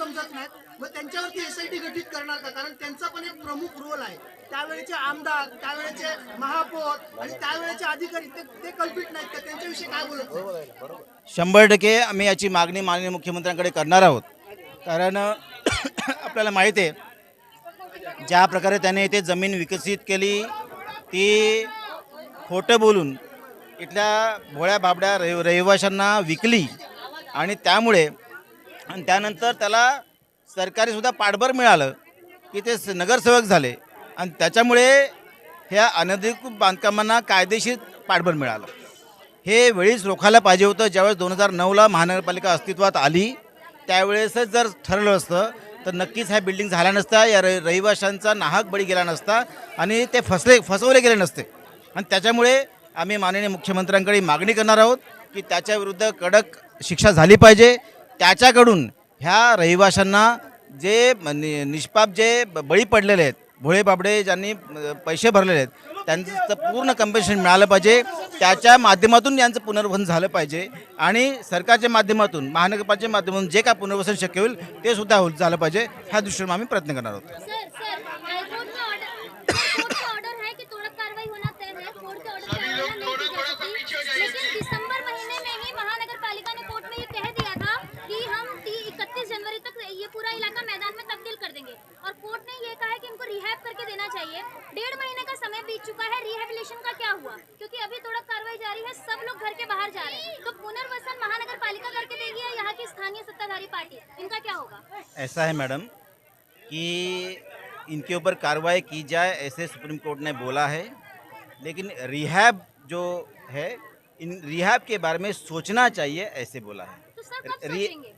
समजत नाहीत मग त्यांच्यावरती SIT गठीत करणार का? कारण त्यांचा पण एक प्रमुख रोल आहे. त्यावेळेचे आमदार, त्यावेळेचे महापौर आणि त्यावेळेचे अधिकारी ते कल्पित नाहीत का? त्यांच्याविषयी काय बोलत? 100% आम्ही याची मागणी माननीय मुख्यमंत्र्यांकडे करणार आहोत. कारण आपल्याला माहीत आहे ज्या प्रकारे त्याने इथे जमीन विकसित केली ती खोटं बोलून इथल्या भोळ्या बाबड्या रहिवाशांना विकली आणि त्यानंतर त्याला सरकारीसुद्धा पाठबळ मिळालं की ते नगरसेवक झाले आणि त्याच्यामुळे ह्या अनधिकृत बांधकामांना कायदेशीर पाठबळ मिळालं. हे वेळीच रोखायला पाहिजे होतं. ज्यावेळेस 2009ला महानगरपालिका अस्तित्वात आली त्यावेळेसच जर ठरलं असतं तर नक्कीच ह्या बिल्डिंग झाल्या नसत्या, या रहिवाशांचा नाहक बळी गेला नसता आणि ते फसवले गेले नसते. आणि त्याच्यामुळे आम्ही माननीय मुख्यमंत्र्यांकडे मागणी करणार आहोत की त्याच्याविरुद्ध कडक शिक्षा झाली पाहिजे. त्याच्याकडून ह्या रहिवाशांना जे निष्पाप जे बळी पडलेले आहेत, भोळे बाबडे ज्यांनी पैसे भरलेले आहेत, त्यांचं पूर्ण कंपेन्सेशन मिळालं पाहिजे. त्याच्या माध्यमातून यांचं पुनर्वसन झालं पाहिजे आणि सरकारच्या माध्यमातून, महानगरपालिकेच्या माध्यमातून जे काय पुनर्वसन शक्य होईल ते सुद्धा झालं पाहिजे. ह्या दृष्टीने आम्ही प्रयत्न करणार आहोत. दिसंबर महीने में ही महानगरपालिका ने कोर्ट में ये कह दिया था कि हम 31 जनवरी तक ये पूरा इलाका मैदान में तब्दील कर देंगे और कोर्ट ने ये कहा है कि इनको रिहैब करके देना चाहिए. 1.5 महीने का समय बीत चुका है. रिहेबिलिटेशन का क्या हुआ? क्योंकि अभी तोड़क कार्रवाई जारी है, सब लोग घर के बाहर जा रहे हैं. तो पुनर्वसन महानगरपालिका करके देगी या यहाँ की स्थानीय सत्ताधारी पार्टी, इनका क्या होगा? ऐसा है मैडम कि इनके ऊपर कार्रवाई की जाए ऐसे सुप्रीम कोर्ट ने बोला है, लेकिन रिहैब जो है इन रिहैब के बारे में सोचना चाहिए ऐसे बोला है. तो सर कब सोचेंगे?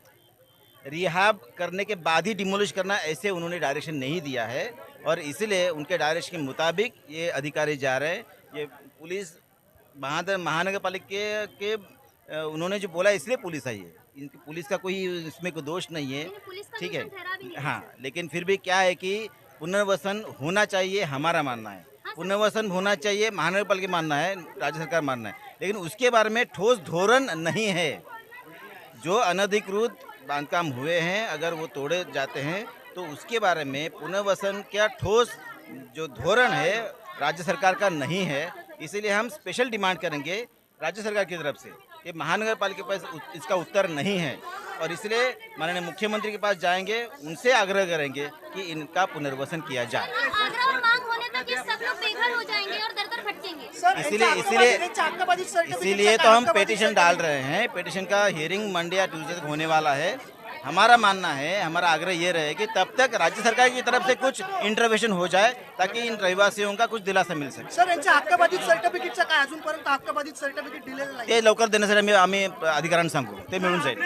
रिहैब करने के बाद ही डिमोलिश करना ऐसे उन्होंने डायरेक्शन नहीं दिया है और इसीलिए उनके डायरेक्शन के मुताबिक ये अधिकारी जा रहे हैं. ये पुलिस महानगर पालिका के उन्होंने जो बोला इसलिए पुलिस आई है. इनकी पुलिस का कोई इसमें कोई दोष नहीं है, ठीक है. हाँ, लेकिन फिर भी क्या है कि पुनर्वसन होना चाहिए, हमारा मानना है. पुनर्वसन होना चाहिए, महानगर पालिका मानना है, राज्य सरकार मानना है, लेकिन उसके बारे में ठोस धोरण नहीं है. जो अनधिकृत बांधकाम हुए हैं अगर वो तोड़े जाते हैं तो उसके बारे में पुनर्वसन क्या ठोस जो धोरण है राज्य सरकार का नहीं है. इसीलिए हम स्पेशल डिमांड करेंगे राज्य सरकार की तरफ से कि महानगर पालिका के पास इसका उत्तर नहीं है और इसलिए माननीय मुख्यमंत्री के पास जाएंगे, उनसे आग्रह करेंगे कि इनका पुनर्वसन किया जाए. आग्रह और मांग होने तक ये सब लोग बेघर हो जाएंगे और दर-दर भटकेंगे. इसीलिए तो हम पेटिशन डाल रहे हैं. पेटिशन का हियरिंग मंडे या ट्यूसडे तक होने वाला है. हमारा मानना है, हमारा आग्रह ये रहे कि तब तक राज्य सरकार की तरफ से कुछ इंटरवेंशन हो जाए ताकि इन रहिवासियों का कुछ दिलासा मिल सके. सर यांच्या हक्कबाधित सर्टिफिकेटचं काय अजूनपर्यंत हक्कबाधित सर्टिफिकेट दिलेलं नाही? ते लवकर देण्यासाठी आम्ही अधिकाऱ्यांना सांगू, ते मिळून जाईल.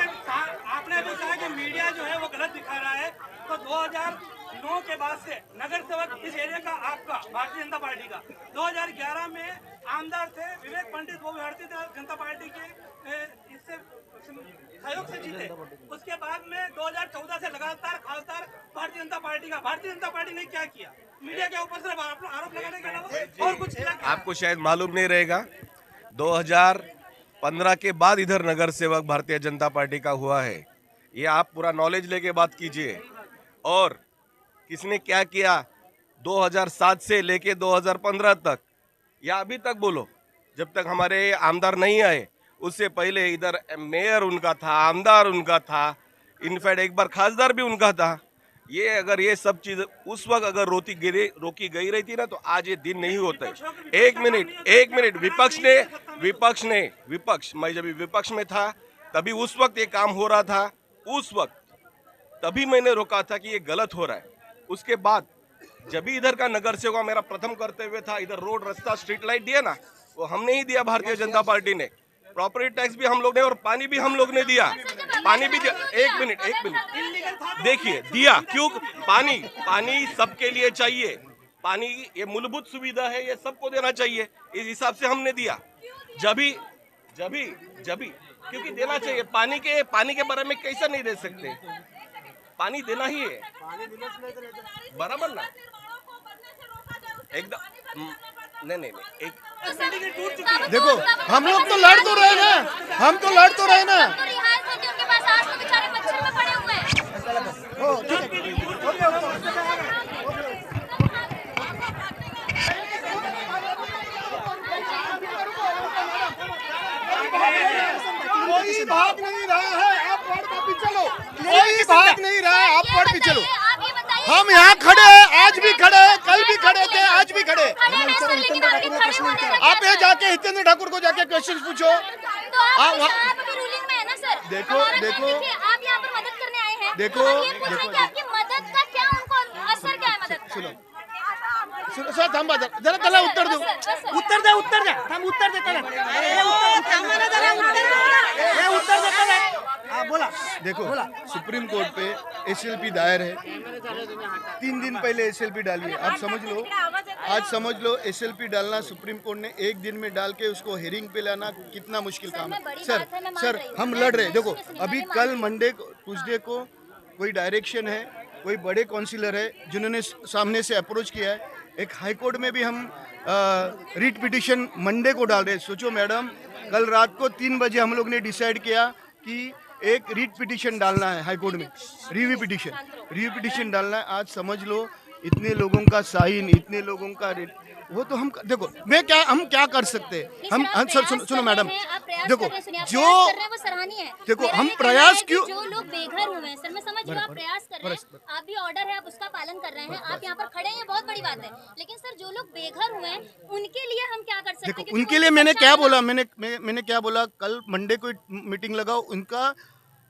आपने भी कहा कि मीडिया जो है वो गलत दिखा रहा है. तो 2009 के बाद से नगर सेवक इस एरिया का आपका भारतीय जनता पार्टी का 2011 में आमदार थे विवेक पंडित, वो भारतीय जनता पार्टी के इससे सहयोग से जीते. उसके बाद में 2014 से लगातार खासदार भारतीय जनता पार्टी ने क्या किया? मीडिया के ऊपर सिर्फ आरोप लगाने के अलावा और कुछ किया? आपको शायद मालूम नहीं रहेगा, 2015 के बाद इधर नगर सेवक भारतीय जनता पार्टी का हुआ है. ये आप पूरा नॉलेज लेके बात कीजिए. और किसने क्या किया 2007 से लेके 2015 तक या अभी तक बोलो, जब तक हमारे आमदार नहीं आए उससे पहले इधर मेयर उनका था, आमदार उनका था, इनफैक्ट एक बार खासदार भी उनका था. ये अगर ये सब चीज़ उस वक्त अगर रोकी गई रहती ना तो आज ये दिन नहीं होता है. एक मिनट विपक्ष मैं जब विपक्ष में था तभी उस वक्त ये काम हो रहा था. उस वक्त तभी मैंने रोका था कि ये गलत हो रहा है. उसके बाद जब भी इधर का नगर सेवक मेरा प्रथम कर्तव्य था, इधर रोड रास्ता स्ट्रीट लाइट दिया ना, वो हमने ही दिया, भारतीय जनता पार्टी ने. प्रॉपर्टी टैक्स भी हम लोग ने और पानी भी हम लोग ने दिया. पानी भी दिया. एक मिनट देखिए दिया. क्यों? पानी सबके लिए चाहिए. पानी ये मूलभूत सुविधा है, ये सबको देना चाहिए. इस हिसाब से हमने दिया. जभी क्योंकि देना चाहिए. पानी के बारे में कैसा नहीं दे सकते? पानी देना ही है, बराबर ना. एकदम नहीं एक देखो हम लोग तो लड़ तो रहे ना, हम तो लड़ तो रहे ना. हो ठीक आहे ओके कोई भाग नहीं रहा है, आप वर्ड पर भी चलो, कोई भाग नहीं रहा है, आप वर्ड भी चलो। आप ये बताइए, हम यहाँ खड़े हैं, आज भी खड़े हैं, कल भी खड़े थे, आज भी खड़े। खड़े हैं सर, लेकिन आपके खड़े होने का क्या आप ये जाके हितेंद्र ठाकुर को जाके क्वेश्चन पूछो। तो आप अभी रूलिंग में है ना सर। देखो, हमारा काम देखो। देखिए, आप यहाँ पर मदद करने आए हैं। देखो, हम ये पूछ रहे हैं देखो। कि आपकी मदद का क्या उनको असर क्या है मदद का? सुनो सर, थांबा जरा, त्याला उत्तर दो। उत्तर द्या थांब उत्तर देताना हे उत्तर देताना हा बोला देखो, सुप्रीम कोर्ट पे एसएलपी दायर है, 3 दिन पहले एसएलपी डाली है। आप समझ लो, आज समझ लो एसएलपी डालना सुप्रीम कोर्ट ने 1 दिन में डाल के उसको हेयरिंग पे लाना कितना मुश्किल काम है। सर हम लड़ रहे हैं। देखो अभी कल मंडे को, ट्यूसडे को कोई डायरेक्शन है, कोई बड़े काउंसिलर है जिन्होंने सामने से अप्रोच किया है। एक हाई कोर्ट में भी हम रिट पिटिशन मंडे को डाल रहे हैं। सोचो मैडम, कल रात को 3 बजे हम लोग ने डिसाइड किया कि एक रिट पिटिशन डालना है हाई कोर्ट में, रिव्यू पिटिशन डालना है। आज समझ लो इतने लोगों का साइन, इतने लोगों का वो तो हम देखो हम क्या कर सकते हैं। हम सर सुनो मैडम, देखो जो देखो हम प्रयास क्यों, जो लोग बेघर हुए हैं सर, मैं समझ रही हूँ आप प्रयास कर रहे हैं, आप भी ऑर्डर है आप उसका पालन कर रहे हैं, आप यहाँ पर खड़े हैं, ये बहुत बड़ी बात है। लेकिन सर जो लोग बेघर हुए हैं उनके लिए हम क्या कर सकते हैं? देखो उनके लिए मैंने क्या बोला, मैंने क्या बोला, कल मंडे को मीटिंग लगाओ उनका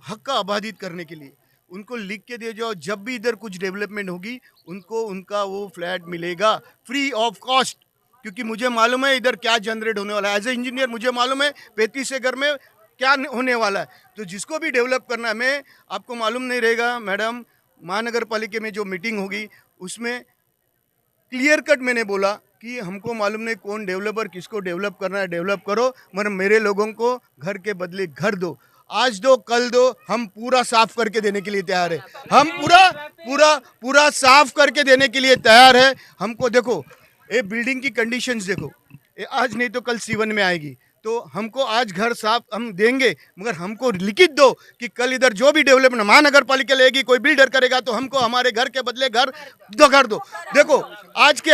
हक का आबादित करने के लिए, उनको लिख के दे जाओ, जब भी इधर कुछ डेवलपमेंट होगी उनको उनका वो फ्लैट मिलेगा फ्री ऑफ कॉस्ट। क्योंकि मुझे मालूम है इधर क्या जनरेट होने वाला है, एज ए इंजीनियर मुझे मालूम है 35 एकड़ में क्या होने वाला है। तो जिसको भी डेवलप करना है, मैं आपको मालूम नहीं रहेगा मैडम, महानगर पालिका में जो मीटिंग होगी उसमें क्लियर कट मैंने बोला कि हमको मालूम नहीं कौन डेवलपर किसको डेवलप करना है, डेवलप करो, मगर मेरे लोगों को घर के बदले घर दो, आज दो कल दो, हम पूरा साफ करके देने के लिए तैयार है। हम पूरा साफ करके देने के लिए तैयार है। हमको देखो ये बिल्डिंग की कंडीशंस देखो, ये आज नहीं तो कल C1 में आएगी, तो हमको आज घर साफ हम देंगे, मगर हमको लिखित दो कि कल इधर जो भी डेवलपमेंट महानगर पालिका लेगी, कोई बिल्डर करेगा तो हमको हमारे घर के बदले घर दो। देखो आज के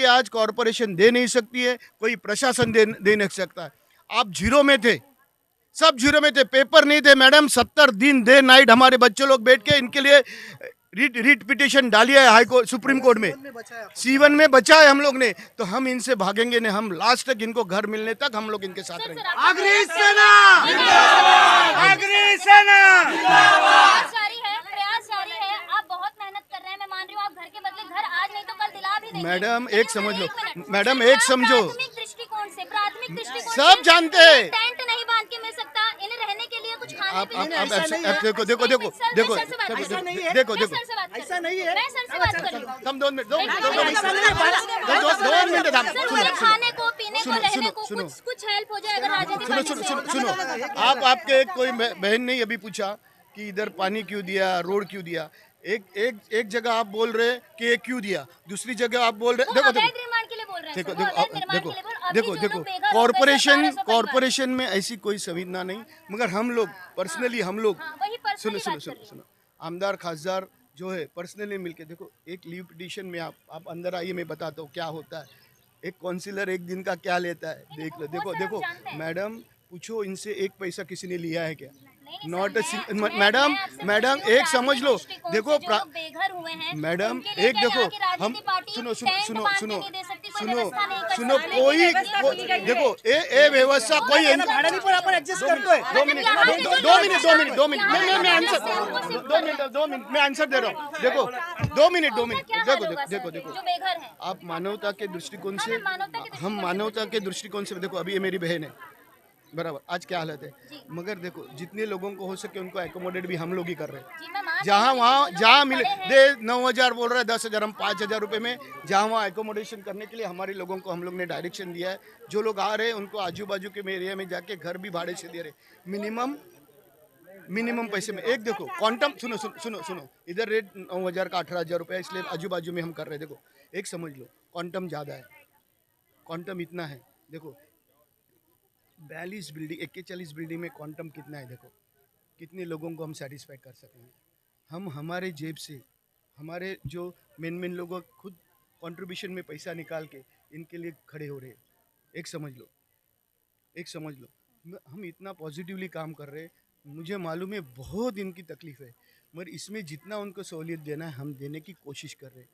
आज कॉरपोरेशन दे नहीं सकती है, कोई प्रशासन दे नहीं सकता है। आप जीरो में थे, सब जीरो में थे, पेपर नहीं थे मैडम, 70 दिन डे नाइट हमारे बच्चे लोग बैठ के इनके लिए रिट पिटिशन डाली है हाई कोर्ट, सुप्रीम कोर्ट में, C1 में बचा है हम लोग ने। तो हम इनसे भागेंगे नहीं, हम लास्ट तक इनको घर मिलने तक हम लोग इनके साथ रहेंगे। अग्नि सेना प्रयास जारी है, आप बहुत मेहनत कर रहे हैं, मैं मान रही हूँ, आप घर के बदले घर आज नहीं तो कल दिला भी देंगे। मैडम एक समझ लो, मिनट। मैडम एक समझो, प्राथमिक दृष्टिकोण सब से जानते हैं। टेंट नहीं बांध के मिल सकता, इन्हें रहने के लिए कुछ खाने पीने देखो ऐसा नहीं है। मैं सर से बात कर रही हूँ। हम 2 मिनट 2 मिनट खाने को पीने को रहने को सुनो। कुछ हेल्प हो जाए अगर राजनीति सुनो, आपके कोई बहन ने अभी पूछा कि इधर पानी क्यों दिया, रोड क्यों दिया। एक जगह आप बोल रहे कि ये क्यों दिया, दूसरी जगह आप बोल रहे, देखो कॉरपोरेशन में ऐसी कोई संवेदना नहीं, मगर हम लोग पर्सनली सुनो आमदार खासदार जो है पर्सनली मिलके देखो, एक लीव पिटीशन में आप अंदर आइए, मैं बताता हूँ क्या होता है। एक काउंसिलर 1 दिन का क्या लेता है, देख लो। देखो मैडम पूछो इनसे, 1 पैसा किसी ने लिया है क्या? नॉट मैडम एक समझ लो, देखो मैडम एक देखो, हम सुनो कोई देखो ए व्यवस्था कोई आपण ऍडजस्ट करतोय। 2 मिनट मैं आंसर दे रहा हूँ। देखो 2 मिनट देखो आप मानवता के दृष्टिकोण से, हम मानवता के दृष्टिकोण से देखो, अभी ये मेरी बहन है बराबर, आज क्या हालत है, मगर देखो जितने लोगों को हो सके उनको एकोमोडेट भी हम लोग ही कर रहे हैं। जहाँ मिले दे 9,000 बोल रहा है, 10,000 हम 5,000 रुपये में, जहाँ वहाँ एकोमोडेशन करने के लिए हमारे लोगों को हम लोग ने डायरेक्शन दिया है। जो लोग आ रहे हैं उनको आजू बाजू के एरिया में जाके घर भी भाड़े से दे रहे, मिनिमम पैसे में। एक देखो क्वांटम सुनो इधर रेट 9,000 का 18,000 रुपये, इसलिए आजू बाजू में हम कर रहे हैं। देखो एक समझ लो, क्वांटम ज़्यादा है, क्वांटम इतना है। देखो 42 बिल्डिंग 41 बिल्डिंग में क्वांटम कितना है, देखो कितने लोगों को हम सेटिस्फाई कर सकेंगे। हम हमारे जेब से, हमारे जो मेन लोगों खुद कंट्रीब्यूशन में पैसा निकाल के इनके लिए खड़े हो रहे हैं। एक समझ लो हम इतना पॉजिटिवली काम कर रहे हैं। मुझे मालूम है बहुत इनकी तकलीफ है, मगर इसमें जितना उनको सहूलियत देना है हम देने की कोशिश कर रहे हैं।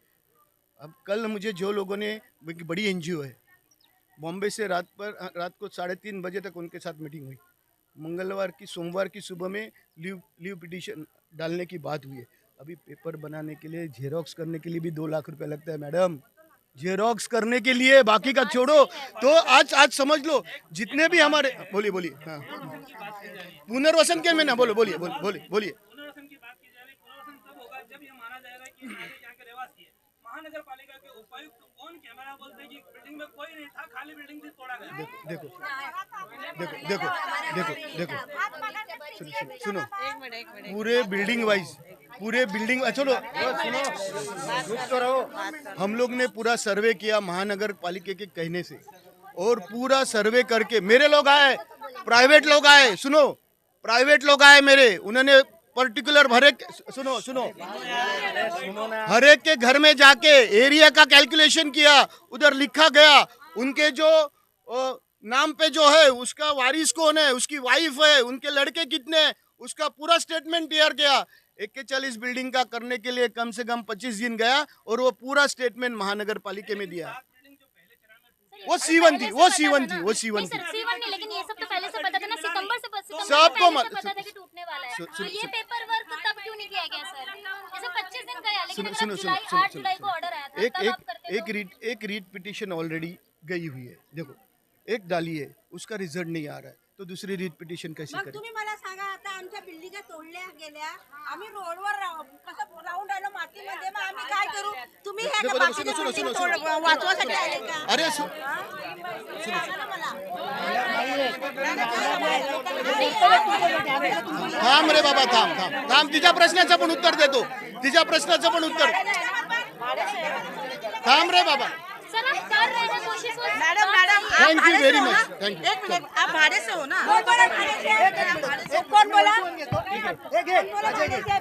अब कल मुझे जो लोगों ने, बड़ी एनजीओ है बॉम्बे से, रात को 3:30 बजे तक उनके साथ मीटिंग हुई। सोमवार की सुबह में लीव पिटीशन डालने की बात हुई है। अभी पेपर बनाने के लिए, जेरोक्स करने के लिए भी 2 लाख रुपया लगता है मैडम, जेरोक्स करने के लिए, बाकी का छोड़ो। तो आज समझ लो जितने भी हमारे, बोलिए हाँ, पुनर्वसन के में ना बोलिए। पुनर्वसन की बात की जा रही है। पुनर्वसन तब होगा जब ये माना जाएगा कि यहाँ के रहवासी है। महानगर पालिका के उपायुक्त ऑन कैमरा बोलते हैं कि बिल्डिंग में कोई नहीं था, खाली बिल्डिंग थी, तोड़ा गया। देखो सुनो, पूरे बिल्डिंग चलो सुनो, हम लोग ने पूरा सर्वे किया महानगर पालिका के कहने से, और पूरा सर्वे करके मेरे लोग आए, प्राइवेट लोग आए मेरे, उन्होंने पर्टिकुलर हर एक के घर में जाके एरिया का कैलकुलेशन किया, उधर लिखा गया उनके जो नाम पे जो है उसका वारिस कौन है, उसकी वाइफ है, उनके लड़के कितने, उसका पूरा स्टेटमेंट तैयार किया। 41 बिल्डिंग का करने के लिए कम से कम 25 दिन गया, और वो पूरा स्टेटमेंट महानगर पालिका में दिया। वो C1 थी। नहीं, लेकिन ये सब तो पहले से पता था ना, सितंबर से सबको पता था कि टूटने वाला है। तो ये पेपर वर्क तब क्यों नहीं किया गया सर? जैसे 25 दिन का है, लेकिन अगर 8 जुलाई को ऑर्डर आया था, तब आप करते तो। एक रीट पिटीशन ऑलरेडी गई हुई है, देखो एक डाली है, उसका रिझल्ट नाही आ रहा है, तो दुसरी रीट पिटिशन कशी मग करेल? तुम्ही मला सांगा, आता आमच्या बिल्डिंगा तोडल्या गेल्या, आम्ही रोडवर कसं राहून राहिलो मातीमध्ये, मग आम्ही काय करू? तुम्ही हे देखो, बाकीचे सुनो, बिल्डिंग सुनो, तोड वाचवासाठी आले का? अरे सांगा ना मला. थांब रे बाबा, थांब तिच्या प्रश्नाचं पण उत्तर देतो, थांब रे बाबा। सर आप कर रहे हैं कोशिश। मैडम आप थैंक यू भाड़े से वेरी हो ना? Much, thank you. एक मिनट, आप भाड़े से हो ना? कौन बोला भाड़े से? कौन बोला?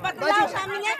बदलाव सामने